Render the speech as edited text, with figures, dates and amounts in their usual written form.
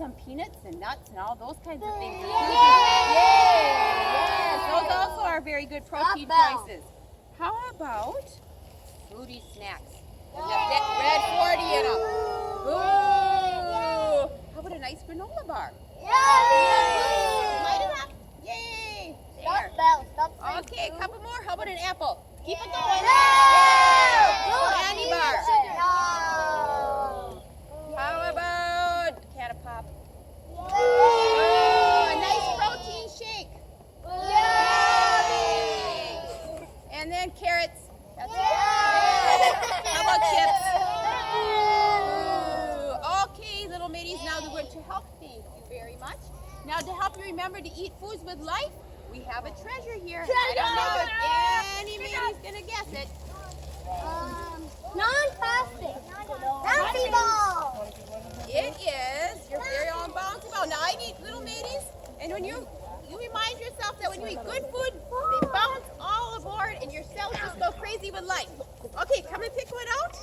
some peanuts and nuts and all those kinds of things. Yay! Yes, those also are very good protein choices. How about fruity snacks? With that red 40 in them. Ooh! How about a nice granola bar? Light it up. Yay! There. Okay, a couple more. How about an apple? Keep it going. Candy bar. How about a can of pop? Oh, a nice protein shake. And then carrots. That's it. How about chips? Ooh. Okay, little mateys, now we're going to help. Thank you very much. Now to help you remember to eat foods with life, we have a treasure here. I don't know if any mateys going to guess it. Non-plastic. Bouncy ball. It is your very own bouncy ball. Now I need little mateys, and when you remind yourself that when you eat good food, they bounce all aboard and your cells just go crazy with life. Okay, come and pick one out.